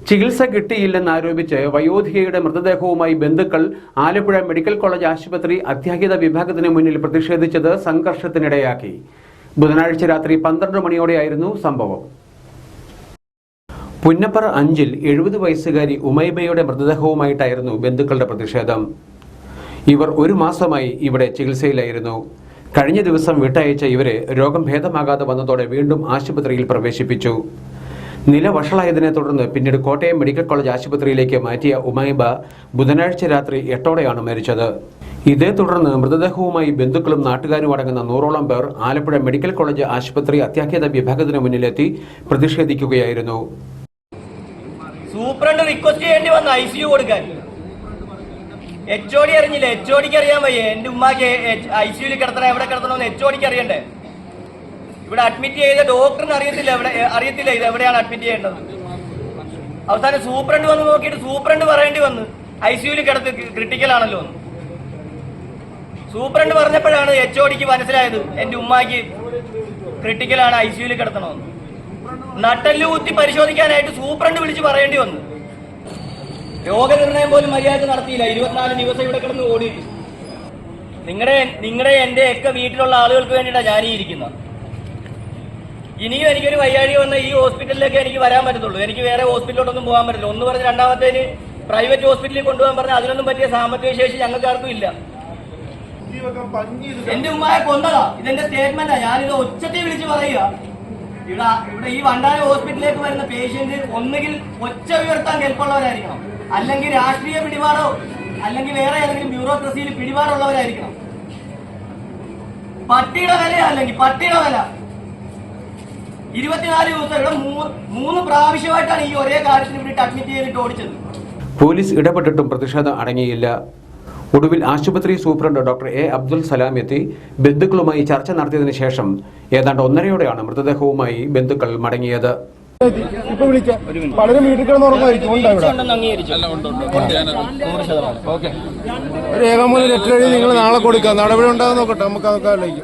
ചികിത്സ കിട്ടിയില്ലെന്നാരോപിച്ച് വയോധികയുടെ മൃതദേഹവുമായി ബന്ധുക്കൾ Alappuzha medical college ആശുപത്രി അത്യാഹിത വിഭാഗത്തിന് മുന്നിൽ പ്രതിഷേധിച്ചത് സംഘർഷത്തിനിടയാക്കി. ബുധനാഴ്ച രാത്രി 12 മണിയോടെയായിരുന്നു സംഭവം. പുന്നപ്പറ 5-ൽ 70 വയസ്സുകാരി ഉമൈബയുടെ മൃതദേഹവുമായിട്ടായിരുന്നു ബന്ധുക്കളുടെ പ്രതിഷേധം. ഇവർ 1 മാസമായി ഇവിടെ ചികിത്സയിലായിരുന്നു. കഴിഞ്ഞ ദിവസം വിട്ടയച്ച ഇവരെ രോഗം ഭേദമാകാതെ വന്നതോടെ വീണ്ടും ആശുപത്രിയിൽ പ്രവേശിപ്പിച്ചു. നില വഷളായതിനെ തുടർന്ന് പിന്നീട് കോട്ടയം മെഡിക്കൽ കോളേജ് ആശുപത്രിയിലേക്ക് മാറ്റിയ ഉമൈബ ബുധനാഴ്ച രാത്രി 8ഓടെയാണ് മരിച്ചത്. ഇതേ തുടർന്ന് മൃതദേഹവുമായി ബന്ധുക്കളും നാട്ടുകാരും അടങ്ങുന്ന 100ഓളം പേർ ആലപ്പുഴ മെഡിക്കൽ കോളേജ് ആശുപത്രി അത്യാഹിത വിഭാഗത്തിന് മുന്നിലെത്തി പ്രതിഷേധിക്കുകയായിരുന്നു. സൂപ്രണ്ട് റിക്വസ്റ്റ് ചെയ്യേണ്ടി വന്നു ICU കൊടുക്കാൻ. HOD അറിഞ്ഞില്ല. HODക്ക് അറിയാൻ വയ്യ. എന്റെ ഉമ്മാക്ക് ICUയിൽ കിടത്തണം, എവിടെ കിടത്തണമെന്ന് HODക്ക് അറിയണ്ടേ? ഇവിടെ അഡ്മിറ്റ് ചെയ്ത ഡോക്ടറിന് അറിയത്തില്ല ഇത് എവിടെയാണ് അഡ്മിറ്റ് ചെയ്യേണ്ടത്. അവസാനം സൂപ്രണ്ട് വന്ന് നോക്കിയിട്ട് സൂപ്രണ്ട് പറയേണ്ടി വന്നു ICUയിൽ കിടത്ത് ക്രിട്ടിക്കൽ ആണല്ലോ എന്ന്. സൂപ്രണ്ട് പറഞ്ഞപ്പോഴാണ് HODക്ക് മനസ്സിലായത് എന്റെ ഉമ്മാക്ക് ക്രിട്ടിക്കലാണ്, ICUയിൽ കിടത്തണമെന്ന്. നട്ടെല്ല് കുത്തി പരിശോധിക്കാനായിട്ട് സൂപ്രണ്ട് വിളിച്ച് പറയേണ്ടി വന്നു. രോഗനിർണയം പോലും മര്യാദ നടത്തിയില്ല. 24 ദിവസം ഇവിടെ കിടന്ന് ഓടി. നിങ്ങളുടെ എന്റെ ഒക്കെ വീട്ടിലുള്ള ആളുകൾക്ക് വേണ്ടിയിട്ടാണ് ഞാനീ ഇരിക്കുന്നത്. ഇനിയും എനിക്കൊരു വയ്യാഴി വന്ന ഈ ഹോസ്പിറ്റലിലേക്ക് എനിക്ക് വരാൻ പറ്റത്തുള്ളൂ. എനിക്ക് വേറെ ഹോസ്പിറ്റലിലോട്ടൊന്നും പോകാൻ പറ്റില്ല. ഒന്ന് പറഞ്ഞ് രണ്ടാമത്തേന് പ്രൈവറ്റ് ഹോസ്പിറ്റലിൽ കൊണ്ടുപോകാൻ പറഞ്ഞാൽ അതിനൊന്നും പറ്റിയ സാമ്പത്തിക ശേഷി ഞങ്ങൾക്ക് ആർക്കും ഇല്ല. എന്റെ ഉമ്മയെ കൊന്നതാ. ഇതെന്റെ സ്റ്റേറ്റ്മെന്റാ. ഞാനിത് ഒച്ചത്തിൽ വിളിച്ച് പറയുക. ഇവിടെ ഈ വണ്ടാന ഹോസ്പിറ്റലിലേക്ക് വരുന്ന പേഷ്യന്റ് ഒന്നുകിൽ ഒച്ച ഉയർത്താൻ കെൽപ്പുള്ളവരായിരിക്കണം, അല്ലെങ്കിൽ രാഷ്ട്രീയ പിടിപാടോ അല്ലെങ്കിൽ വേറെ ഏതെങ്കിലും ബ്യൂറോക്രസിയിൽ പിടിപാടുള്ളവരായിരിക്കണം. പട്ടിയുടെ വില അല്ലെങ്കിൽ പട്ടിയുടെ വില 24 ദിവസം ഇവിടെ 3 പ്രാവശ്യമായിട്ടാണ് ഈ ഒരേ കാര്യത്തിന് വേണ്ടിയിട്ട് അഡ്മിറ്റ് ചെയ്തിട്ട് ഓടിച്ചത്. പോലീസ് ഇടപെട്ടിട്ടും പ്രതിഷേധം അടങ്ങിയില്ല. ഒടുവിൽ ആശുപത്രി superintendent doctor A. Abdul Salam എത്തി ബന്ധുക്കളുമായി ചർച്ച നടത്തിയതിനു ശേഷം ഏതാണ്ട് 1:30യോടെയാണ് മൃതദേഹവുമായി ബന്ധുക്കൾ മടങ്ങിയത്. രേഖാമൂലം ലെറ്റർ എഴുതി നിങ്ങൾ നാളെ കൊടുക്കുക. നടപടി ഉണ്ടാകുന്ന നോക്കട്ടെ. നമുക്ക് ആൾക്കാരിലേക്ക്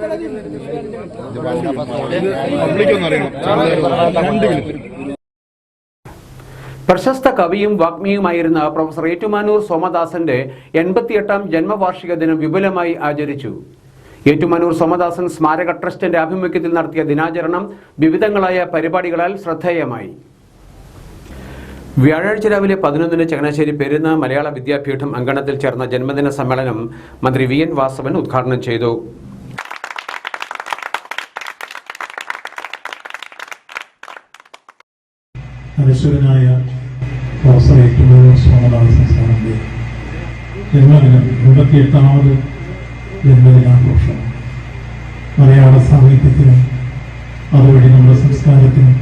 പ്രശസ്ത കവിയും വാഗ്മിയുമായിരുന്ന പ്രൊഫസർ ഏറ്റുമാനൂർ സോമദാസന്റെ 88ാം ജന്മവാർഷിക ദിനം വിപുലമായി ആചരിച്ചു. ഏറ്റുമാനൂർ സോമദാസൻ സ്മാരക ട്രസ്റ്റിന്റെ ആഭിമുഖ്യത്തിൽ നടത്തിയ ദിനാചരണം വിവിധങ്ങളായ പരിപാടികളാൽ ശ്രദ്ധേയമായി. വ്യാഴാഴ്ച രാവിലെ 11-ന് ചങ്ങനാശ്ശേരി പെരുന്ന മലയാള വിദ്യാപീഠം അങ്കണത്തിൽ ചേർന്ന ജന്മദിന സമ്മേളനം മന്ത്രി VN വാസവൻ ഉദ്ഘാടനം ചെയ്തു. അനശ്വരനായ പ്രൊഫസർ ഏറ്റുമാനൂർ സോമദാസൻ സാറിന്റെ ജന്മദിനം 88ാമത് ജന്മദിനാഘോഷം മലയാള സാഹിത്യത്തിനും അതുവഴി നമ്മുടെ സംസ്കാരത്തിനും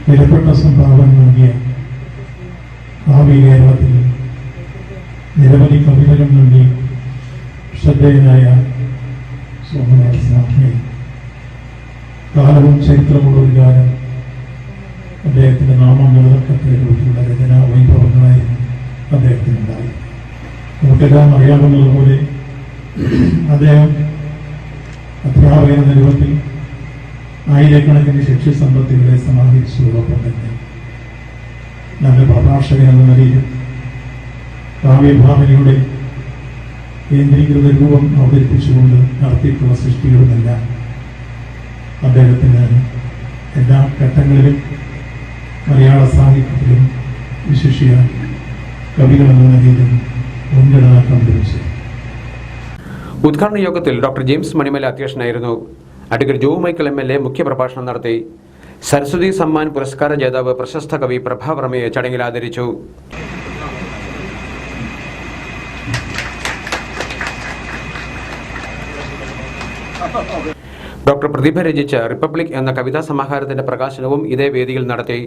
വിലപ്പെട്ട സംഭാവന നൽകിയ ഭാവി കേരളത്തിൽ നിരവധി കവിതകൾ നൽകി ശ്രദ്ധേയനായ സോമദാസനെ കാലവും ചരിത്രമുള്ള ഒരു കാലം അദ്ദേഹത്തിന്റെ നാമം നിലനിർത്തത്തിലുള്ള രചനാ വൈഭവങ്ങളായിരുന്നു അദ്ദേഹത്തിനുണ്ടായി. നമുക്കെല്ലാം അറിയാവുന്നതുപോലെ അദ്ദേഹം അധ്യാപക എന്ന രൂപത്തിൽ ആയിരക്കണക്കിന് ശിഷ്യസമ്പത്തുകളെ സമാഹരിച്ചതോടൊപ്പം തന്നെ നല്ല പ്രഭാഷകൻ എന്ന നിലയിൽ കാവ്യഭാവനയുടെ കേന്ദ്രീകൃത രൂപം അവതരിപ്പിച്ചുകൊണ്ട് നടത്തിയിട്ടുള്ള സൃഷ്ടികളുമെല്ലാം അദ്ദേഹത്തിന് എല്ലാ ഘട്ടങ്ങളിലും മലയാള സാഹിത്യത്തിലും വിശിഷ്യ കവികളെന്ന നിലയിലും മുൻഗണന കണ്ടുപിടിച്ചു. ഉദ്ഘാടന യോഗത്തിൽ ഡോക്ടർ ജെയിംസ് മണിമല അധ്യക്ഷനായിരുന്നു. അഡ്വക്കേറ്റ് ജോ മൈക്കിൾ MLA മുഖ്യപ്രഭാഷണം നടത്തി. സരസ്വതി സമ്മാൻ പുരസ്കാര ജേതാവ് പ്രശസ്ത കവി പ്രഭാവർമ്മയെ ചടങ്ങിൽ ആദരിച്ചു. ഡോക്ടർ പ്രതിഭ രചിച്ച റിപ്പബ്ലിക് എന്ന കവിതാ സമാഹാരത്തിന്റെ പ്രകാശനവും ഇതേ വേദിയിൽ നടത്തി.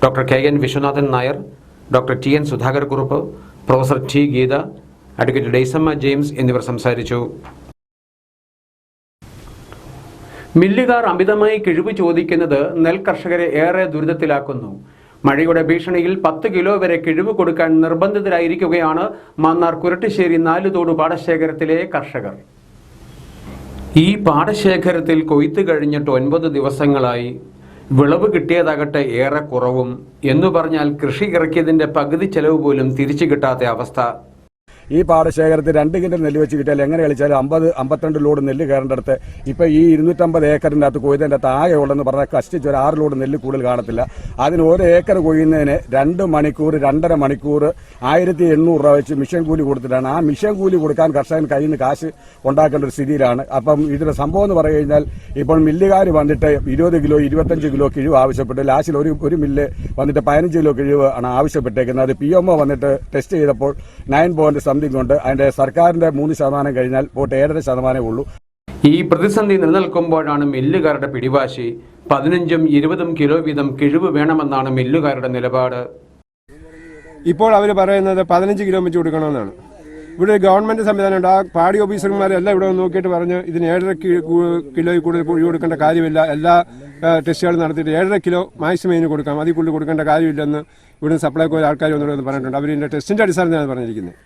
Doctor KN Viswanathan Nair, doctor TN Sudhakara Kurup, professor T Geetha, advocate Daisamma James എന്നിവർ സംസാരിച്ചു. മില്ലുകാർ അമിതമായി കിഴിവ് ചോദിക്കുന്നത് നെൽ കർഷകരെ ഏറെ ദുരിതത്തിലാക്കുന്നു. മഴയുടെ ഭീഷണിയിൽ 10 കിലോ വരെ കിഴിവ് കൊടുക്കാൻ നിർബന്ധിതരായിരിക്കുകയാണ് മാന്നാർ കുരട്ടിശ്ശേരി 4 തോട് പാടശേഖരത്തിലെ കർഷകർ. ഈ പാടശേഖരത്തിൽ കൊയ്ത്ത് കഴിഞ്ഞിട്ട് 9 ദിവസങ്ങളായി. വിളവ് കിട്ടിയതാകട്ടെ ഏറെ കുറവും. എന്നു പറഞ്ഞാൽ കൃഷി ഇറക്കിയതിന്റെ പകുതി ചെലവ് പോലും തിരിച്ചു കിട്ടാത്ത അവസ്ഥ. ഈ പാടശേഖരത്തിൽ 2 കിൻഡൽ നെല്ല് വെച്ച് കിട്ടിയാൽ എങ്ങനെ കളിച്ചാൽ 50-52 ലോഡ് നെല്ല് കയറേണ്ടടുത്ത് ഇപ്പോൾ ഈ 250 ഏക്കറിൻ്റെ അകത്ത് കൊയ്തതിൻ്റെ അകത്ത് ആകെ ഉള്ളതെന്ന് പറഞ്ഞാൽ കഷ്ടിച്ച് ഒരു 6 ലോഡ് നെല്ല് കൂടുതൽ കാണത്തില്ല. അതിന് 1 ഏക്കർ കൊയ്യുന്നതിന് 2 മണിക്കൂർ 2.5 മണിക്കൂർ 1800 രൂപ വെച്ച് മിഷൻ കൂലി കൊടുത്തിട്ടാണ്. ആ മിഷൻ കൂലി കൊടുക്കാൻ കർഷകൻ കയ്യിൽ നിന്ന് കാശ് ഉണ്ടാക്കേണ്ട ഒരു സ്ഥിതിയിലാണ്. അപ്പം ഇതിന്റെ സംഭവം എന്ന് പറഞ്ഞു കഴിഞ്ഞാൽ ഇപ്പോൾ മില്ലുകാർ വന്നിട്ട് 20 കിലോ 25 കിലോ കിഴിവ് ആവശ്യപ്പെട്ടു. ലാസ്റ്റിൽ ഒരു മില്ല് വന്നിട്ട് 15 കിലോ കിഴിവ് ആണ് ആവശ്യപ്പെട്ടേക്കുന്നത്. അത് PMO വന്നിട്ട് ടെസ്റ്റ് ചെയ്തപ്പോൾ 9 കൊണ്ട് അതിന്റെ സർക്കാരിന്റെ 3% കഴിഞ്ഞാൽ പോട്ട് 7.5% ഉള്ളൂ. ഈ പ്രതിസന്ധി നിലനിൽക്കുമ്പോഴാണ് മില്ലുകാരുടെ പിടിവാശി. 15-20 കിലോ വീതം കിഴിവ് വേണമെന്നാണ് മില്ലുകാരുടെ നിലപാട്. ഇപ്പോൾ അവർ പറയുന്നത് 15 കിലോ വെച്ച് കൊടുക്കണമെന്നാണ്. ഇവിടെ ഗവൺമെന്റ് സംവിധാനമുണ്ട്. ആ പാടി ഓഫീസർമാരെല്ലാം ഇവിടെ നോക്കിയിട്ട് പറഞ്ഞ് ഇതിന് 7.5 കിലോയിൽ കൂടുതൽ കുഴി കൊടുക്കേണ്ട കാര്യമില്ല. എല്ലാ ടെസ്റ്റുകളും നടത്തിയിട്ട് 7.5 കിലോ മാക്സിമം ഇതിന് കൊടുക്കാം, അതിൽ കൂടുതൽ കൊടുക്കേണ്ട കാര്യമില്ലെന്ന് ഇവിടുന്ന് സപ്ലൈകോ ആൾക്കാർ വന്നിട്ട് പറഞ്ഞിട്ടുണ്ട്. അവർ ഇതിന്റെ ടെസ്റ്റിന്റെ അടിസ്ഥാനത്തിലാണ് പറഞ്ഞിരിക്കുന്നത്.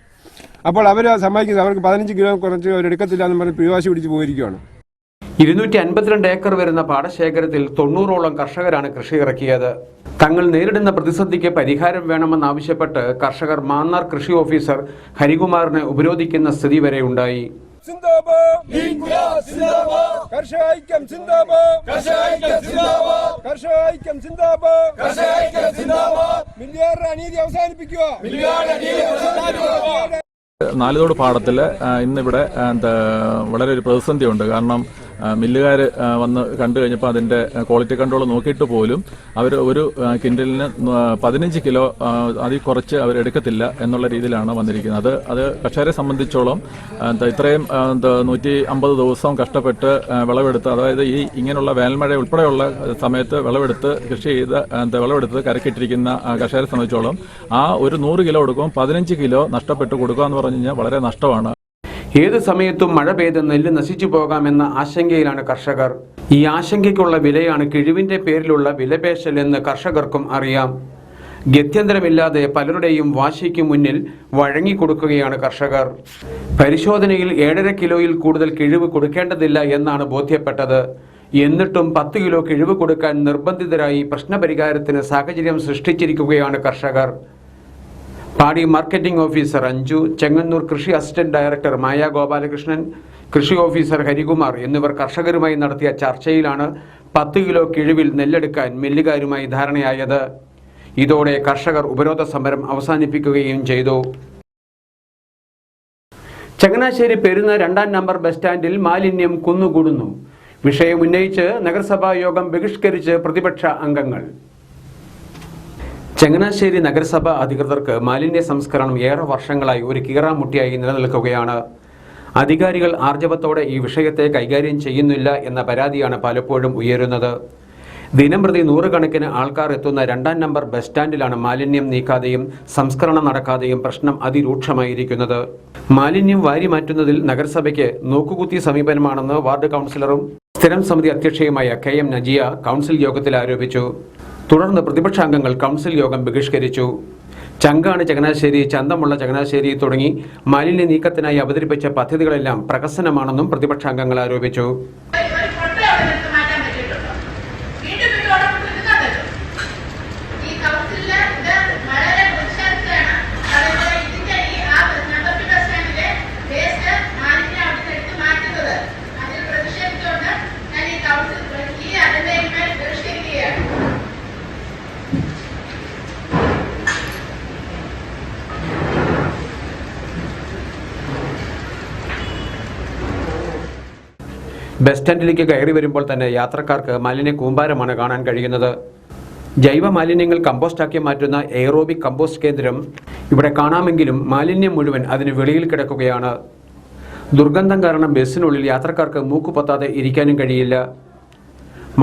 അപ്പോൾ അവർ സമ്മതിക്കുന്നത് അവർക്ക് 15 കിലോ കുറച്ച് അവരെടുക്കത്തില്ല എന്ന് പറഞ്ഞ് പിടിവാശി പിടിച്ച് പോയിരിക്കുകയാണ്. 252 ഏക്കർ വരുന്ന പാടശേഖരത്തിൽ 90ഓളം കർഷകരാണ് കൃഷി ഇറക്കിയത്. തങ്ങൾ നേരിടുന്ന പ്രതിസന്ധിക്ക് പരിഹാരം വേണമെന്നാവശ്യപ്പെട്ട് കർഷകർ മാന്നാർ കൃഷി ഓഫീസർ ഹരികുമാറിനെ ഉപരോധിക്കുന്ന സ്ഥിതി വരെ ഉണ്ടായി. നാലുതോട് പാടത്തിൽ ഇന്നിവിടെ വളരെ ഒരു പ്രതിസന്ധിയുണ്ട്. കാരണം മില്ലുകാർ വന്ന് കണ്ടു കഴിഞ്ഞപ്പോൾ അതിന്റെ ക്വാളിറ്റി കൺട്രോൾ നോക്കിയിട്ട് പോലും അവർ ഒരു കിൻഡലിന് 15 കിലോ അതിൽ കുറച്ച് അവരെടുക്കത്തില്ല എന്നുള്ള രീതിയിലാണ് വന്നിരിക്കുന്നത്. അത് കർഷകരെ സംബന്ധിച്ചോളം ഇത്രയും 150 ദിവസം കഷ്ടപ്പെട്ട് വിളവെടുത്ത്, അതായത് ഈ ഇങ്ങനെയുള്ള വേനൽമഴ ഉൾപ്പെടെയുള്ള സമയത്ത് വിളവെടുത്ത് കൃഷി ചെയ്ത് വിളവെടുത്ത് കരക്കിട്ടിരിക്കുന്ന കർഷകരെ സംബന്ധിച്ചോളം ആ ഒരു 100 കിലോ കൊടുക്കും 15 കിലോ നഷ്ടപ്പെട്ട് കൊടുക്കുക എന്ന് പറഞ്ഞു കഴിഞ്ഞാൽ വളരെ നഷ്ടമാണ്. ഏത് സമയത്തും മഴ പെയ്ത് നെല്ല് നശിച്ചു പോകാമെന്ന ആശങ്കയിലാണ് കർഷകർ. ഈ ആശങ്കയ്ക്കുള്ള വിലയാണ് കിഴിവിന്റെ പേരിലുള്ള വിലപേശൽ എന്ന് കർഷകർക്കും അറിയാം. ഗത്യന്തരമില്ലാതെ പലരുടെയും വാശിക്ക് മുന്നിൽ വഴങ്ങിക്കൊടുക്കുകയാണ് കർഷകർ. പരിശോധനയിൽ 7.5 കിലോയിൽ കൂടുതൽ കിഴിവ് കൊടുക്കേണ്ടതില്ല എന്നാണ് ബോധ്യപ്പെട്ടത്. എന്നിട്ടും 10 കിലോ കിഴിവ് കൊടുക്കാൻ നിർബന്ധിതരായി പ്രശ്നപരിഹാരത്തിന് സാഹചര്യം സൃഷ്ടിച്ചിരിക്കുകയാണ് കർഷകർ. പാടി മാർക്കറ്റിംഗ് ഓഫീസർ അഞ്ജു, ചെങ്ങന്നൂർ കൃഷി അസിസ്റ്റന്റ് ഡയറക്ടർ മായ ഗോപാലകൃഷ്ണൻ, കൃഷി ഓഫീസർ ഹരികുമാർ എന്നിവർ കർഷകരുമായി നടത്തിയ ചർച്ചയിലാണ് 10 കിലോ കിഴിവിൽ നെല്ലെടുക്കാൻ മില്ലുകാരുമായി ധാരണയായത്. ഇതോടെ കർഷകർ ഉപരോധ സമരം അവസാനിപ്പിക്കുകയും ചെയ്തു. ചങ്ങനാശ്ശേരി പെരുന്ന 2-ാം നമ്പർ ബസ് സ്റ്റാൻഡിൽ മാലിന്യം കുന്നുകൂടുന്നു. വിഷയം ഉന്നയിച്ച് നഗരസഭാ യോഗം ബഹിഷ്കരിച്ച് പ്രതിപക്ഷ അംഗങ്ങൾ. ചങ്ങനാശ്ശേരി നഗരസഭ അധികൃതർക്ക് മാലിന്യ സംസ്കരണം ഏറെ വർഷങ്ങളായി ഒരു കീറാമുട്ടിയായി നിലനിൽക്കുകയാണ്. അധികാരികൾ ആർജവത്തോടെ ഈ വിഷയത്തെ കൈകാര്യം ചെയ്യുന്നില്ല എന്ന പരാതിയാണ് പലപ്പോഴും ഉയരുന്നത്. ദിനംപ്രതി 100 കണക്കിന് ആൾക്കാർ എത്തുന്ന 2-ാം നമ്പർ ബസ് സ്റ്റാൻഡിലാണ് മാലിന്യം നീക്കാതെയും സംസ്കരണം നടക്കാതെയും പ്രശ്നം അതിരൂക്ഷമായിരിക്കുന്നത്. മാലിന്യം വാരി മാറ്റുന്നതിൽ നഗരസഭയ്ക്ക് നോക്കുകുത്തി സമീപനമാണെന്ന് വാർഡ് കൗൺസിലറും സ്ഥിരം സമിതി അധ്യക്ഷയുമായ KM നജിയ കൗൺസിൽ യോഗത്തിൽ ആരോപിച്ചു. തുടർന്ന് പ്രതിപക്ഷാംഗങ്ങൾ കൗൺസിൽ യോഗം ബഹിഷ്കരിച്ചു. ചങ്കാണ് ചങ്ങനാശ്ശേരി, ചന്തമുള്ള ചങ്ങനാശ്ശേരി തുടങ്ങി മാലിന്യ നീക്കത്തിനായി അവതരിപ്പിച്ച പദ്ധതികളെല്ലാം പ്രഹസനമാണെന്നും പ്രതിപക്ഷാംഗങ്ങൾ ആരോപിച്ചു. ബസ് സ്റ്റാൻഡിലേക്ക് കയറി വരുമ്പോൾ തന്നെ യാത്രക്കാർക്ക് മാലിന്യ കൂമ്പാരമാണ് കാണാൻ കഴിയുന്നത്. ജൈവ മാലിന്യങ്ങൾ കമ്പോസ്റ്റാക്കി മാറ്റുന്ന എയറോബിക് കമ്പോസ്റ്റ് കേന്ദ്രം ഇവിടെ കാണാമെങ്കിലും മാലിന്യം മുഴുവൻ അതിന് വെളിയിൽ കിടക്കുകയാണ്. ദുർഗന്ധം കാരണം ബസ്സിനുള്ളിൽ യാത്രക്കാർക്ക് മൂക്കുപൊത്താതെ ഇരിക്കാനും കഴിയില്ല.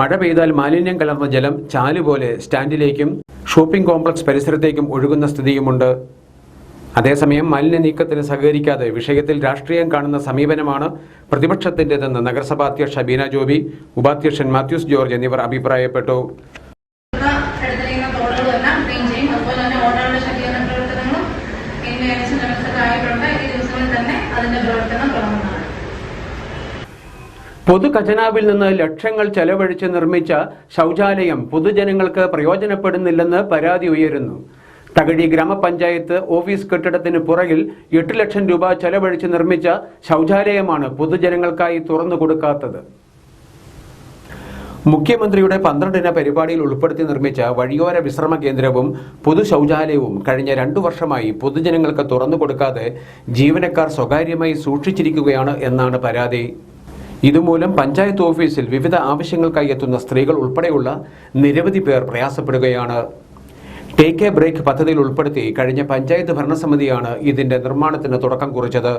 മഴ പെയ്താൽ മാലിന്യം കലർന്ന ജലം ചാലുപോലെ സ്റ്റാൻഡിലേക്കും ഷോപ്പിംഗ് കോംപ്ലക്സ് പരിസരത്തേക്കും ഒഴുകുന്ന സ്ഥിതിയുമുണ്ട്. അതേസമയം മാലിന്യ നീക്കത്തിന് സഹകരിക്കാതെ വിഷയത്തിൽ രാഷ്ട്രീയം കാണുന്ന സമീപനമാണ് പ്രതിപക്ഷത്തിൻ്റെതെന്ന് നഗരസഭാ അധ്യക്ഷ ബീന ജോബി, ഉപാധ്യക്ഷൻ മാത്യൂസ് ജോർജ് എന്നിവർ അഭിപ്രായപ്പെട്ടു. പൊതുഖജനാവിൽ നിന്ന് ലക്ഷങ്ങൾ ചെലവഴിച്ച് നിർമ്മിച്ച ശൗചാലയം പൊതുജനങ്ങൾക്ക് പ്രയോജനപ്പെടുന്നില്ലെന്ന് പരാതി ഉയരുന്നു. തകഴി ഗ്രാമപഞ്ചായത്ത് ഓഫീസ് കെട്ടിടത്തിന് പുറകിൽ 8 ലക്ഷം രൂപ ചെലവഴിച്ച് നിർമ്മിച്ച ശൗചാലയമാണ് പൊതുജനങ്ങൾക്കായി തുറന്നു കൊടുക്കാത്തത്. മുഖ്യമന്ത്രിയുടെ 12 പരിപാടിയിൽ ഉൾപ്പെടുത്തി നിർമ്മിച്ച വഴിയോര വിശ്രമ കേന്ദ്രവും പൊതു ശൗചാലയവും കഴിഞ്ഞ 2 വർഷമായി പൊതുജനങ്ങൾക്ക് തുറന്നു കൊടുക്കാതെ ജീവനക്കാർ സ്വകാര്യമായി സൂക്ഷിച്ചിരിക്കുകയാണ് എന്നാണ് പരാതി. ഇതുമൂലം പഞ്ചായത്ത് ഓഫീസിൽ വിവിധ ആവശ്യങ്ങൾക്കായി എത്തുന്ന സ്ത്രീകൾ ഉൾപ്പെടെയുള്ള നിരവധി പേർ പ്രയാസപ്പെടുകയാണ്. ടേക്ക് എ ബ്രേക്ക് പദ്ധതിയിൽ ഉൾപ്പെടുത്തി കഴിഞ്ഞ പഞ്ചായത്ത് ഭരണസമിതിയാണ് ഇതിന്റെ നിർമ്മാണത്തിന് തുടക്കം കുറിച്ചത്.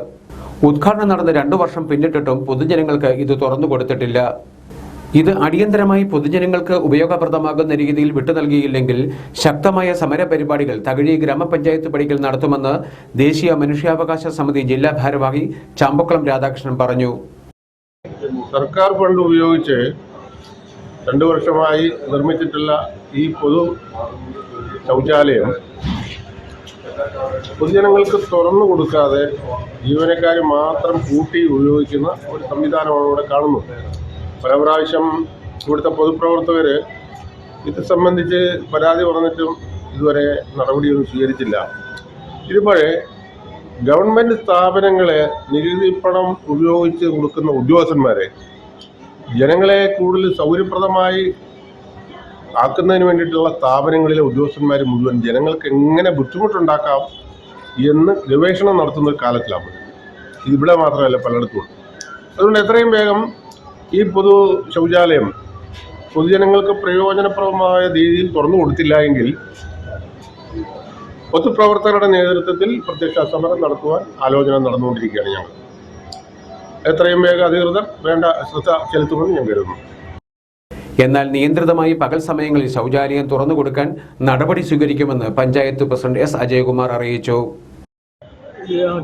ഉദ്ഘാടനം നടന്ന് 2 വർഷം പിന്നിട്ടിട്ടും പൊതുജനങ്ങൾക്ക് ഇത് തുറന്നു കൊടുത്തിട്ടില്ല. ഇത് അടിയന്തരമായി പൊതുജനങ്ങൾക്ക് ഉപയോഗപ്രദമാകുന്ന രീതിയിൽ വിട്ടു നൽകിയില്ലെങ്കിൽ ശക്തമായ സമര പരിപാടികൾ തകഴി ഗ്രാമപഞ്ചായത്ത് പടിക്കൽ നടത്തുമെന്ന് ദേശീയ മനുഷ്യാവകാശ സമിതി ജില്ലാ ഭാരവാഹി ചാമ്പക്കുളം രാധാകൃഷ്ണൻ പറഞ്ഞു. സർക്കാർ ഫണ്ട് ഉപയോഗിച്ച് 2 വർഷമായി നിർമ്മിച്ചിട്ടുള്ള ഈ പൊതു ശൗചാലയം പൊതുജനങ്ങൾക്ക് തുറന്നു കൊടുക്കാതെ ജീവനക്കാർ മാത്രം കൂട്ടി ഉപയോഗിക്കുന്ന ഒരു സംവിധാനമാണ് ഇവിടെ കാണുന്നത്. പല പ്രാവശ്യം ഇവിടുത്തെ പൊതുപ്രവർത്തകർ ഇത് സംബന്ധിച്ച് പരാതി പറഞ്ഞിട്ടും ഇതുവരെ നടപടിയൊന്നും സ്വീകരിച്ചില്ല. ഇതുപോലെ ഗവൺമെൻറ് സ്ഥാപനങ്ങളെ നികുതി പണം ഉപയോഗിച്ച് കൊടുക്കുന്ന ഉദ്യോഗസ്ഥന്മാരെ ജനങ്ങളെ കൂടുതൽ സൗകര്യപ്രദമായി ആക്കുന്നതിന് വേണ്ടിയിട്ടുള്ള സ്ഥാപനങ്ങളിലെ ഉദ്യോഗസ്ഥന്മാർ മുഴുവൻ ജനങ്ങൾക്ക് എങ്ങനെ ബുദ്ധിമുട്ടുണ്ടാക്കാം എന്ന് ഗവേഷണം നടത്തുന്ന ഒരു കാലത്തിലാണ്. ഇതിവിടെ മാത്രമല്ല, പലയിടത്തും. അതുകൊണ്ട് എത്രയും വേഗം ഈ പൊതു ശൗചാലയം പൊതുജനങ്ങൾക്ക് പ്രയോജനപ്രദമായ രീതിയിൽ തുറന്നു കൊടുത്തില്ല എങ്കിൽ പൊതുപ്രവർത്തകരുടെ നേതൃത്വത്തിൽ പ്രത്യക്ഷ സമരം നടത്തുവാൻ ആലോചന നടന്നുകൊണ്ടിരിക്കുകയാണ്. ഞങ്ങൾ എത്രയും വേഗം അധികൃതർ വേണ്ട ശ്രദ്ധ ചെലുത്തുമെന്ന് ഞാൻ കരുതുന്നു. എന്നാൽ നിയന്ത്രിതമായി പകൽ സമയങ്ങളിൽ ശൗചാലയം തുറന്നു കൊടുക്കാൻ നടപടി സ്വീകരിക്കുമെന്ന് പഞ്ചായത്ത് പ്രസിഡന്റ് എസ് അജയകുമാർ അറിയിച്ചു.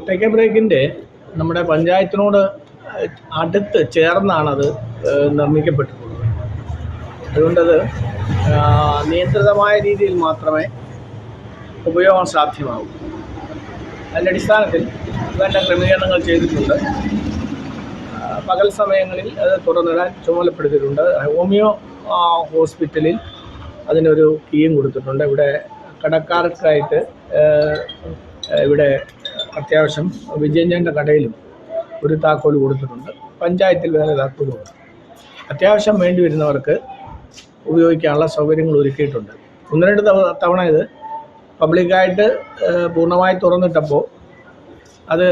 ടേക്ക് എ ബ്രേക്കിൻ്റെ നമ്മുടെ പഞ്ചായത്തിനോട് അടുത്ത് ചേർന്നാണത് നിർമ്മിക്കപ്പെട്ടിട്ടുള്ളത്. അതുകൊണ്ടത് നിയന്ത്രിതമായ രീതിയിൽ മാത്രമേ ഉപയോഗം സാധ്യമാകൂ. അതിൻ്റെ അടിസ്ഥാനത്തിൽ വേണ്ട ക്രമീകരണങ്ങൾ ചെയ്തിട്ടുണ്ട്. പകൽ സമയങ്ങളിൽ അത് തുറന്നിടാൻ ചുമതലപ്പെടുത്തിയിട്ടുണ്ട്. ഹോമിയോ ഹോസ്പിറ്റലിൽ അതിനൊരു കീയും കൊടുത്തിട്ടുണ്ട്. ഇവിടെ കടക്കാർക്കായിട്ട് ഇവിടെ അത്യാവശ്യം വിജയൻ്റെ കടയിലും ഒരു താക്കോൽ കൊടുത്തിട്ടുണ്ട്. പഞ്ചായത്തിൽ വേറെ താക്കോലുണ്ട്. അത്യാവശ്യം വേണ്ടി വരുന്നവർക്ക് ഉപയോഗിക്കാനുള്ള സൗകര്യങ്ങൾ ഒരുക്കിയിട്ടുണ്ട്. 1-2 തവണ ഇത് പബ്ലിക്കായിട്ട് പൂർണ്ണമായി തുറന്നിട്ടപ്പോൾ അത്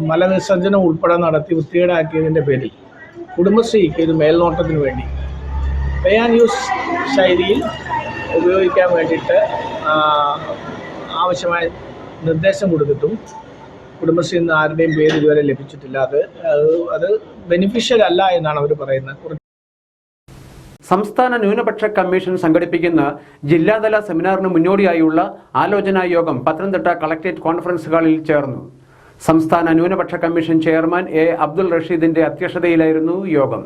മലവിസർജനം ഉൾപ്പെടെ നടത്തി വൃത്തികേടാക്കിയതിൻ്റെ പേരിൽ കുടുംബശ്രീക്ക് ഇത് മേൽനോട്ടത്തിന് വേണ്ടി പേ ആൻഡ് യൂസ് ശൈലിയിൽ ഉപയോഗിക്കാൻ വേണ്ടിയിട്ട് ആവശ്യമായ നിർദ്ദേശം കൊടുത്തിട്ടും കുടുംബശ്രീയിൽ നിന്ന് ആരുടെയും പേര് ഇതുവരെ ലഭിച്ചിട്ടില്ല. അത് ബെനിഫിഷ്യൽ അല്ല എന്നാണ് അവർ പറയുന്നത്. സംസ്ഥാന ന്യൂനപക്ഷ കമ്മീഷൻ സംഘടിപ്പിക്കുന്ന ജില്ലാതല സെമിനാറിന് മുന്നോടിയായുള്ള ആലോചനാ യോഗം പത്തനംതിട്ട കളക്ടറേറ്റ് കോൺഫറൻസ് ഹാളിൽ ചേർന്നു. സംസ്ഥാന ന്യൂനപക്ഷ കമ്മീഷൻ ചെയർമാൻ എ അബ്ദുൾ റഷീദിന്റെ അധ്യക്ഷതയിലായിരുന്നു യോഗം.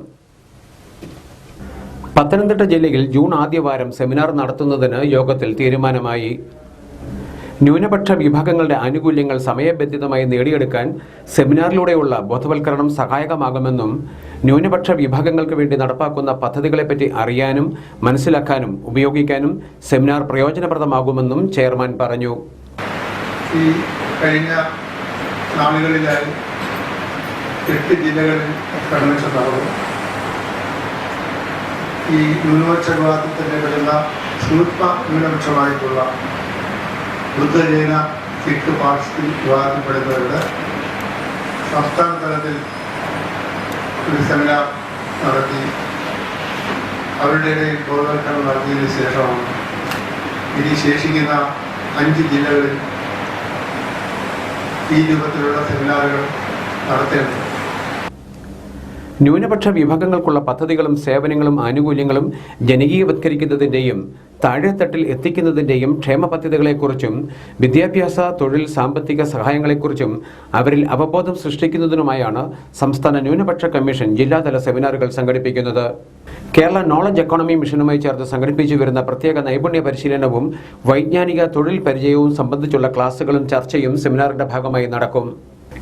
പത്തനംതിട്ട ജില്ലയിൽ ജൂൺ ആദ്യവാരം സെമിനാർ നടത്തുന്നതിന് യോഗത്തിൽ തീരുമാനമായി. ന്യൂനപക്ഷ വിഭാഗങ്ങളുടെ ആനുകൂല്യങ്ങൾ സമയബന്ധിതമായി നേടിയെടുക്കാൻ സെമിനാറിലൂടെയുള്ള ബോധവൽക്കരണം സഹായകമാകുമെന്നും ന്യൂനപക്ഷ വിഭാഗങ്ങൾക്ക് വേണ്ടി നടപ്പാക്കുന്ന പദ്ധതികളെപ്പറ്റി അറിയാനും മനസ്സിലാക്കാനും ഉപയോഗിക്കാനും സെമിനാർ പ്രയോജനപ്രദമാകുമെന്നും ചെയർമാൻ പറഞ്ഞു. ഈ കഴിഞ്ഞ നാളുകളിലായി 8 ജില്ലകളിൽ കൺവെൻഷൻ നടന്നു. ഈ ന്യൂനപക്ഷ വിഭാഗത്തിൽ വരുന്ന സൂക്ഷ്മ ന്യൂനപക്ഷമായിട്ടുള്ള ബുദ്ധജൈന സിഖ് പാർസി വിഭാഗത്തിൽപ്പെടുന്നവരുടെ സംസ്ഥാന തലത്തിൽ ഒരു സെമിനാർ നടത്തി അവരുടെ ഇടയിൽ ബോധവൽക്കരണം നടത്തിയതിനു ശേഷമാണ് ഇനി ശേഷിക്കുന്ന 5 ജില്ലകളിൽ ഈ രൂപത്തിലുള്ള സെമിനാറുകൾ നടത്തേണ്ടത്. ന്യൂനപക്ഷ വിഭാഗങ്ങൾക്കുള്ള പദ്ധതികളും സേവനങ്ങളും ആനുകൂല്യങ്ങളും ജനകീയവത്കരിക്കുന്നതിൻ്റെയും താഴെത്തട്ടിൽ എത്തിക്കുന്നതിൻ്റെയും ക്ഷേമ പദ്ധതികളെക്കുറിച്ചും വിദ്യാഭ്യാസ, തൊഴിൽ, സാമ്പത്തിക സഹായങ്ങളെക്കുറിച്ചും അവരിൽ അവബോധം സൃഷ്ടിക്കുന്നതിനുമായാണ് സംസ്ഥാന ന്യൂനപക്ഷ കമ്മീഷൻ ജില്ലാതല സെമിനാറുകൾ സംഘടിപ്പിക്കുന്നത്. കേരള നോളജ് എക്കോണമി മിഷനുമായി ചേർത്ത് സംഘടിപ്പിച്ചു വരുന്ന പ്രത്യേക നൈപുണ്യ പരിശീലനവും വൈജ്ഞാനിക തൊഴിൽ പരിചയവും സംബന്ധിച്ചുള്ള ക്ലാസുകളും ചർച്ചയും സെമിനാറിന്റെ ഭാഗമായി നടക്കും.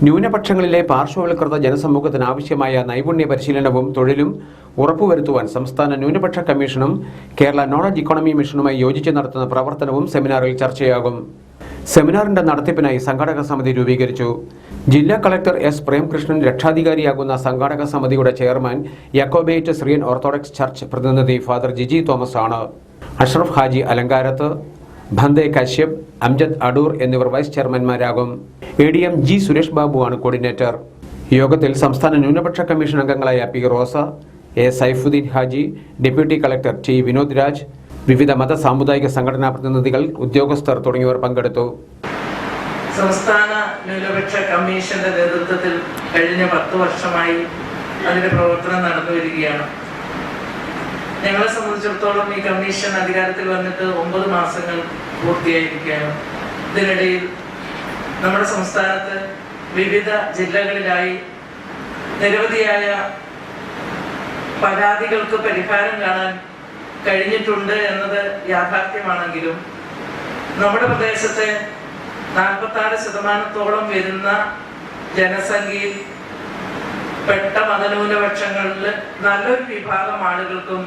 ന്യൂനപക്ഷങ്ങളിലെ പാർശ്വവൽകൃത ജനസമൂഹത്തിന് ആവശ്യമായ നൈപുണ്യ പരിശീലനവും തൊഴിലും ഉറപ്പുവരുത്തുവാൻ സംസ്ഥാന ന്യൂനപക്ഷ കമ്മീഷനും കേരള നോളജ് ഇക്കോണമി മിഷനുമായി യോജിച്ച് നടത്തുന്ന പ്രവർത്തനവും സെമിനാറിൽ ചർച്ചയാകും. സെമിനാറിന്റെ നടത്തിപ്പിനായി സംഘാടക സമിതി രൂപീകരിച്ചു. ജില്ലാ കളക്ടർ എസ് പ്രേംകൃഷ്ണൻ രക്ഷാധികാരിയാകുന്ന സംഘാടക സമിതിയുടെ chairman Jacobite Syrian Orthodox church പ്രതിനിധി ഫാദർ ജിജി തോമസ് ആണ്. അഷ്റഫ് ഹാജി അലങ്കാരത്ത്, ഭന്ദേ കശ്യപ്, അംജദ് അടൂർ എന്നിവർ വൈസ് ചെയർമാൻമാരാകും. ADM G സുരേഷ് ബാബു ആണ് കോർഡിനേറ്റർ. യോഗത്തിൽ സംസ്ഥാന ന്യൂനപക്ഷ കമ്മീഷൻ അംഗങ്ങളായ P Rosa, A Saifuddin Haji, deputy collector T Vinod Raj, വിവിധ മത സാമുദായിക സംഘടനാ പ്രതിനിധികൾ, ഉദ്യോഗസ്ഥർ തുടങ്ങിയവർ പങ്കെടുത്തു. സംസ്ഥാന ന്യൂനപക്ഷ കമ്മീഷന്റെ നേതൃത്വത്തിൽ കഴിഞ്ഞ 10 വർഷമായി അതിന്റെ പ്രവർത്തനം നടന്നു വരികയാണ്. ഞങ്ങളെ സംബന്ധിച്ചിടത്തോളം ഈ കമ്മീഷൻ അധികാരത്തിൽ വന്നിട്ട് 9 മാസങ്ങൾ പൂർത്തിയായിരിക്കുകയാണ്. ഇതിനിടയിൽ നമ്മുടെ സംസ്ഥാനത്ത് വിവിധ ജില്ലകളിലായി നിരവധിയായ പരാതികൾക്ക് പരിഹാരം കാണാൻ കഴിഞ്ഞിട്ടുണ്ട് എന്നത് യാഥാർത്ഥ്യമാണെങ്കിലും നമ്മുടെ പ്രദേശത്തെ 46% വരുന്ന ജനസംഖ്യയിൽ പെട്ട മതന്യൂനപക്ഷങ്ങളിൽ നല്ലൊരു വിഭാഗം ആളുകൾക്കും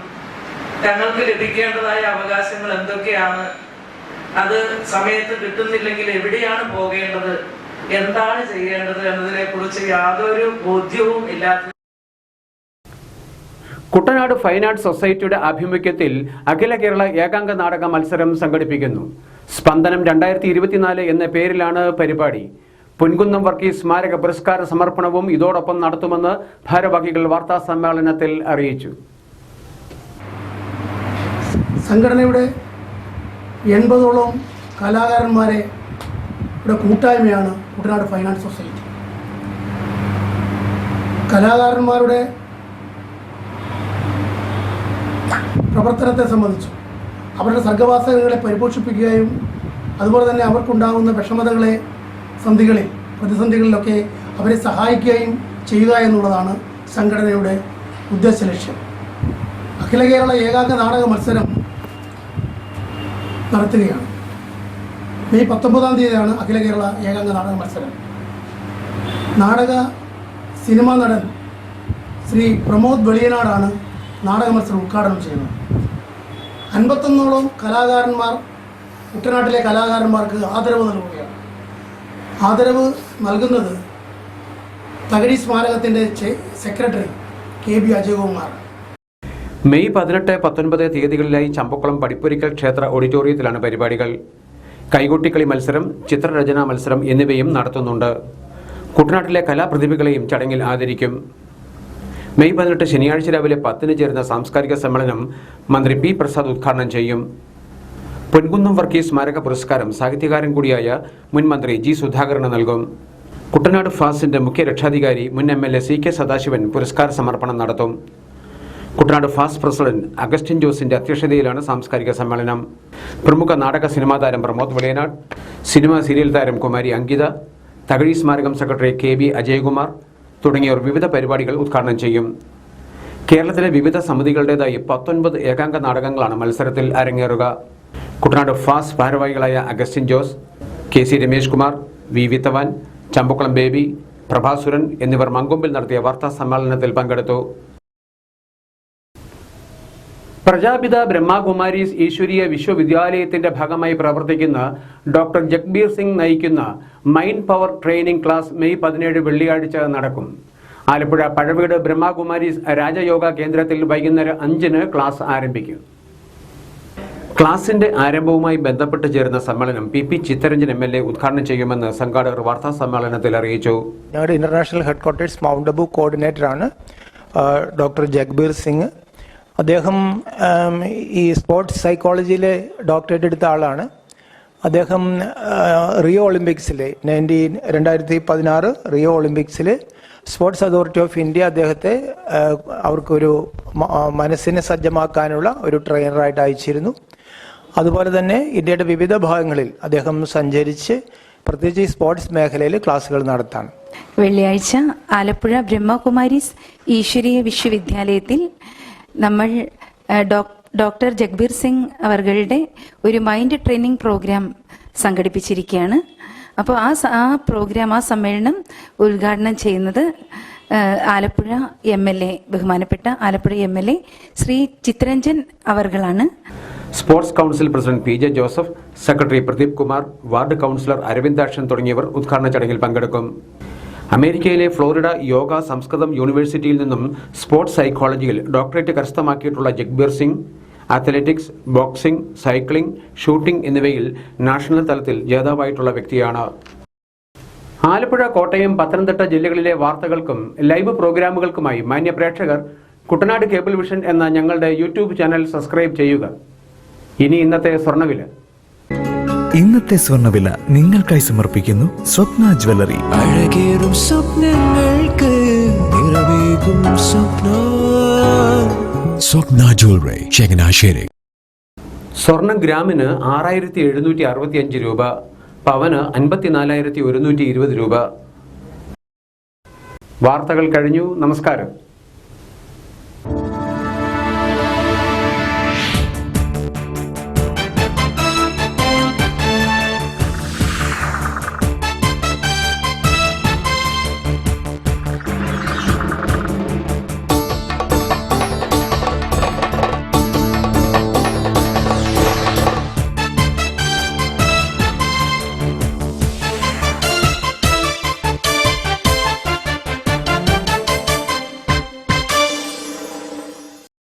തങ്ങൾക്ക് ലഭിക്കേണ്ടതായ അവകാശങ്ങൾ എന്തൊക്കെയാണ്, അത് സമയത്ത് കിട്ടുന്നില്ലെങ്കിൽ എവിടെയാണ് പോകേണ്ടത്, എന്താണ് ചെയ്യേണ്ടത് എന്നതിനെ കുറിച്ച് യാതൊരു ബോധ്യവും ഇല്ലാത്ത കുട്ടനാട് ഫൈൻ ആർട്സ് സൊസൈറ്റിയുടെ ആഭിമുഖ്യത്തിൽ അഖില കേരള ഏകാംഗ നാടക മത്സരം സംഘടിപ്പിക്കുന്നു. സ്പന്ദനം 2024 എന്ന പേരിലാണ് പരിപാടി. പൊൻകുന്നം വർഗീസ് സ്മാരക പുരസ്കാര സമർപ്പണവും ഇതോടൊപ്പം നടത്തുമെന്ന് ഭാരവാഹികൾ വാർത്താ സമ്മേളനത്തിൽ അറിയിച്ചു. സംഘടനയുടെ 80ഓളം കലാകാരന്മാരെ കൂട്ടായ്മയാണ് കുട്ടനാട് ഫൈൻ ആർട്സ് സൊസൈറ്റി. കലാകാരന്മാരുടെ പ്രവർത്തനത്തെ സംബന്ധിച്ചു അവരുടെ സർഗവാസകങ്ങളെ പരിപോഷിപ്പിക്കുകയും അതുപോലെ തന്നെ അവർക്കുണ്ടാകുന്ന വിഷമതകളെ പ്രതിസന്ധികളിലൊക്കെ അവരെ സഹായിക്കുകയും ചെയ്യുക എന്നുള്ളതാണ് സംഘടനയുടെ ഉദ്ദേശ ലക്ഷ്യം. അഖില കേരള ഏകാംഗ നാടക മത്സരം നടത്തുകയാണ്. മെയ് 19-ാം തീയതിയാണ് അഖില കേരള ഏകാംഗ നാടക മത്സരം. സിനിമാ നടൻ ശ്രീ പ്രമോദ് വെളിയനാടാണ് നാടക മത്സരം ഉദ്ഘാടനം ചെയ്യുന്നത്. 51ഓളം കലാകാരന്മാർ കുട്ടനാട്ടിലെ കലാകാരന്മാർക്ക് ആദരവ് നൽകുകയാണ്. ആദരവ് നൽകുന്നത് തകഴി സ്മാരകത്തിൻ്റെ സെക്രട്ടറി KB അജയകുമാർ. മെയ് 18, 19 തീയതികളിലായി ചമ്പക്കുളം പടിപ്പുരിക്കൽ ക്ഷേത്ര ഓഡിറ്റോറിയത്തിലാണ് പരിപാടികൾ. കൈകൊട്ടിക്കളി മത്സരം, ചിത്രരചനാ മത്സരം എന്നിവയും നടത്തുന്നുണ്ട്. കുട്ടനാട്ടിലെ കലാപ്രതിഭകളെയും ചടങ്ങിൽ ആദരിക്കും. മെയ് 18 ശനിയാഴ്ച രാവിലെ 10-ന് ചേരുന്ന സാംസ്കാരിക സമ്മേളനം മന്ത്രി P പ്രസാദ് ഉദ്ഘാടനം ചെയ്യും. പൊൻകുന്നം വർഗീസ് സ്മാരക പുരസ്കാരം സാഹിത്യകാരൻ കൂടിയായ മുൻ മന്ത്രി G സുധാകരന് നൽകും. കുട്ടനാട് ഫാസിന്റെ മുഖ്യ രക്ഷാധികാരി മുൻ MLA CK സദാശിവൻ പുരസ്കാര സമർപ്പണം നടത്തും. കുട്ടനാട് ഫാസ് പ്രസിഡന്റ് അഗസ്റ്റിൻ ജോസിന്റെ അധ്യക്ഷതയിലാണ് സാംസ്കാരിക സമ്മേളനം. പ്രമുഖ നാടക സിനിമാ താരം പ്രമോദ് വെളിയനാട്, സിനിമാ സീരിയൽ താരം കുമാരി അങ്കിത, തകഴി സ്മാരകം സെക്രട്ടറി KB അജയകുമാർ തുടങ്ങിയവർ വിവിധ പരിപാടികൾ ഉദ്ഘാടനം ചെയ്യും. കേരളത്തിലെ വിവിധ സമിതികളുടേതായി 19 ഏകാംഗ നാടകങ്ങളാണ് മത്സരത്തിൽ അരങ്ങേറുക. കുട്ടനാട് ഫാസ് ഭാരവാഹികളായ അഗസ്റ്റിൻ ജോസ്, KC രമേഷ് കുമാർ, V വിത്തവാൻ, ചമ്പക്കുളം ബേബി, പ്രഭാസുരൻ എന്നിവർ മങ്കൊമ്പിൽ നടത്തിയ വാർത്താ സമ്മേളനത്തിൽ പങ്കെടുത്തു. പ്രജാപിത ബ്രഹ്മകുമാരീസ് ഈശ്വരീയ വിശ്വവിദ്യാലയത്തിന്റെ ഭാഗമായി പ്രവർത്തിക്കുന്ന ഡോക്ടർ ജഗ്ബീർ സിംഗ് നയിക്കുന്ന mind power training class May 17 വെള്ളിയാഴ്ച നടക്കും. ആലപ്പുഴ പഴവീട് ബ്രഹ്മകുമാരീസ് രാജയോഗ കേന്ദ്രത്തിൽ വൈകുന്നേരം 5-ന് ക്ലാസ് ആരംഭിക്കും. ക്ലാസിന്റെ ആരംഭവുമായി ബന്ധപ്പെട്ട് ചേർന്ന സമ്മേളനം PP ചിത്തരഞ്ജൻ MLA ഉദ്ഘാടനം ചെയ്യുമെന്ന് സംഘാടകർ വാർത്താ സമ്മേളനത്തിൽ അറിയിച്ചു. ഞങ്ങളുടെ ഇന്റർനാഷണൽ ഹെഡ്ക്വാർട്ടേഴ്സ് മൗണ്ട് അബു കോർഡിനേറ്ററാണ് ഡോക്ടർ ജഗ്ബീർ സിംഗ്. അദ്ദേഹം ഈ സ്പോർട്സ് സൈക്കോളജിയിലെ ഡോക്ടറേറ്റ് എടുത്ത ആളാണ്. അദ്ദേഹം റിയോ ഒളിമ്പിക്സിലെ 2016 റിയോ ഒളിമ്പിക്സിൽ സ്പോർട്സ് അതോറിറ്റി ഓഫ് ഇന്ത്യ അദ്ദേഹത്തെ അവർക്കൊരു മനസ്സിനെ സജ്ജമാക്കാനുള്ള ഒരു ട്രെയിനറായിട്ട് അയച്ചിരുന്നു. അതുപോലെ തന്നെ ഇന്ത്യയുടെ വിവിധ ഭാഗങ്ങളിൽ അദ്ദേഹം സഞ്ചരിച്ച് പ്രത്യേകിച്ച് ഈ സ്പോർട്സ് മേഖലയിൽ ക്ലാസുകൾ നടത്താണ്. വെള്ളിയാഴ്ച ആലപ്പുഴ ബ്രഹ്മകുമാരീസ് ഈശ്വരീയ വിശ്വവിദ്യാലയത്തിൽ നമ്മൾ ഡോക്ടർ ജഗ്ബീർ സിംഗ് അവരുടെ ഒരു മൈൻഡ് ട്രെയിനിങ് പ്രോഗ്രാം സംഘടിപ്പിച്ചിരിക്കുകയാണ്. അപ്പോൾ ആ പ്രോഗ്രാം, ആ സമ്മേളനം ഉദ്ഘാടനം ചെയ്യുന്നത് ആലപ്പുഴ MLA, ബഹുമാനപ്പെട്ട ആലപ്പുഴ MLA ശ്രീ ചിത്രരഞ്ജൻ അവർകളാണ്. Sports council president PJ Joseph, secretary Pradeep Kumar, ward councillor Aravindakshan തുടങ്ങിയവർ ഉദ്ഘാടന ചടങ്ങിൽ പങ്കെടുക്കും. അമേരിക്കയിലെ ഫ്ലോറിഡ യോഗ സംസ്കൃതം യൂണിവേഴ്സിറ്റിയിൽ നിന്നും സ്പോർട്സ് സൈക്കോളജിയിൽ ഡോക്ടറേറ്റ് കരസ്ഥമാക്കിയിട്ടുള്ള Jagbir Singh athletics, boxing, cycling, shooting എന്നിവയിൽ നാഷണൽ തലത്തിൽ ജേതാവായിട്ടുള്ള വ്യക്തിയാണ്. ആലപ്പുഴ, കോട്ടയം, പത്തനംതിട്ട ജില്ലകളിലെ വാർത്തകൾക്കും ലൈവ് പ്രോഗ്രാമുകൾക്കുമായി മാന്യ പ്രേക്ഷകർ കുട്ടനാട് കേബിൾ വിഷൻ എന്ന ഞങ്ങളുടെ യൂട്യൂബ് ചാനൽ സബ്സ്ക്രൈബ് ചെയ്യുക. ഇനി ഇന്നത്തെ സ്വർണ്ണവില. ഇന്നത്തെ സ്വർണ്ണവില നിങ്ങൾക്കായി സമർപ്പിക്കുന്നു സ്വപ്ന ജ്വല്ലറി. അഴകേറും സ്വപ്നങ്ങൾക്ക് നിറവേകും സ്വപ്ന ജ്വല്ലറി, ചങ്ങനാശ്ശേരി. സ്വർണം ഗ്രാമിന് 6765 രൂപ, പവന് 54,120 രൂപ. വാർത്തകൾ കഴിഞ്ഞു. നമസ്കാരം.